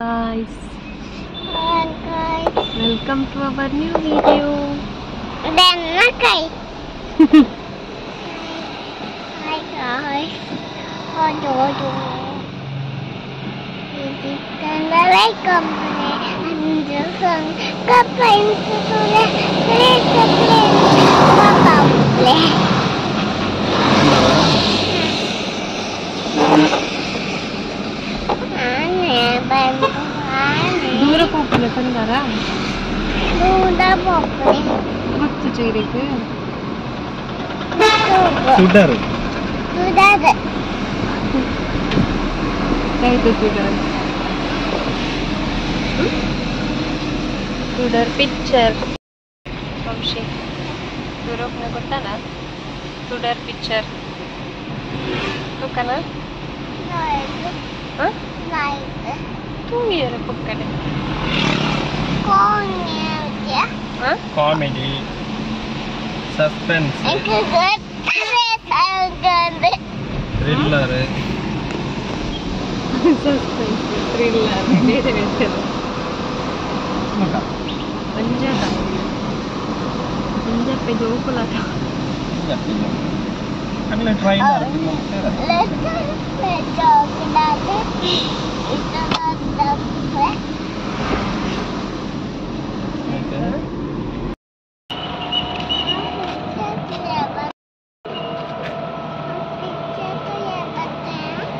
Guys, welcome to our new video. Hi guys, welcome दूर पोपले पंदारा गुत्तु चीरिके Sudar. itu Sudar picture Vamshi durukna gottana Sudar picture tukana tungiyara pokkade Comedy, suspense, thriller, suspense thriller anja pe jokulata Let's try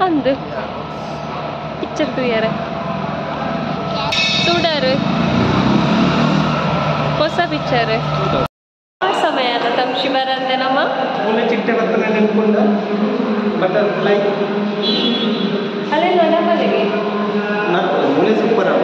ಅಂದು picture ತುಯ್ಯಾರ ಸುಡರು ಹೊಸ picture ಸಮಯ ಅಲ್ಲ ತಮ್ಶಿ ಬರಂದೆ ನಮ್ಮ ಮೂಲೆ ಚಿಟ್ಟೆ ಬರ್ತನೆ ನೆನ್ಕೊಂಡು butterfly ಅಲ್ಲೇ ನಡಬಲಿಗೆ ಮೂಲೆ ಸೂಪರ್ ಅವ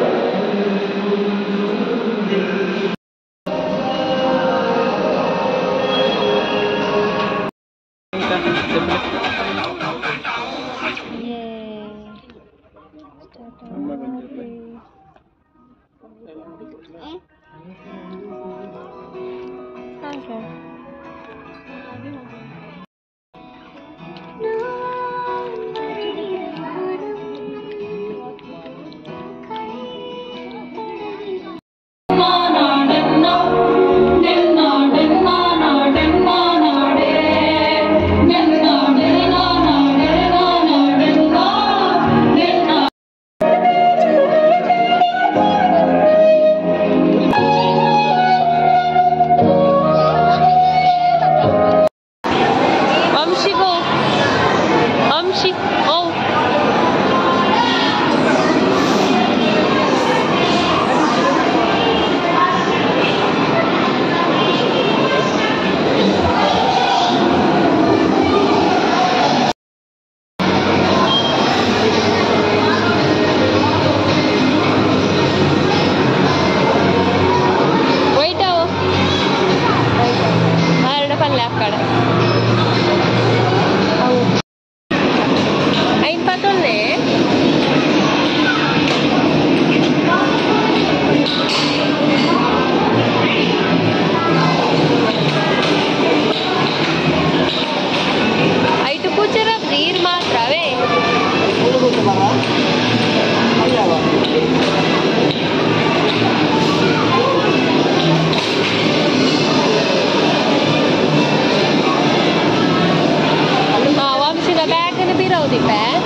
Vamshi the bag and be rowdy bag.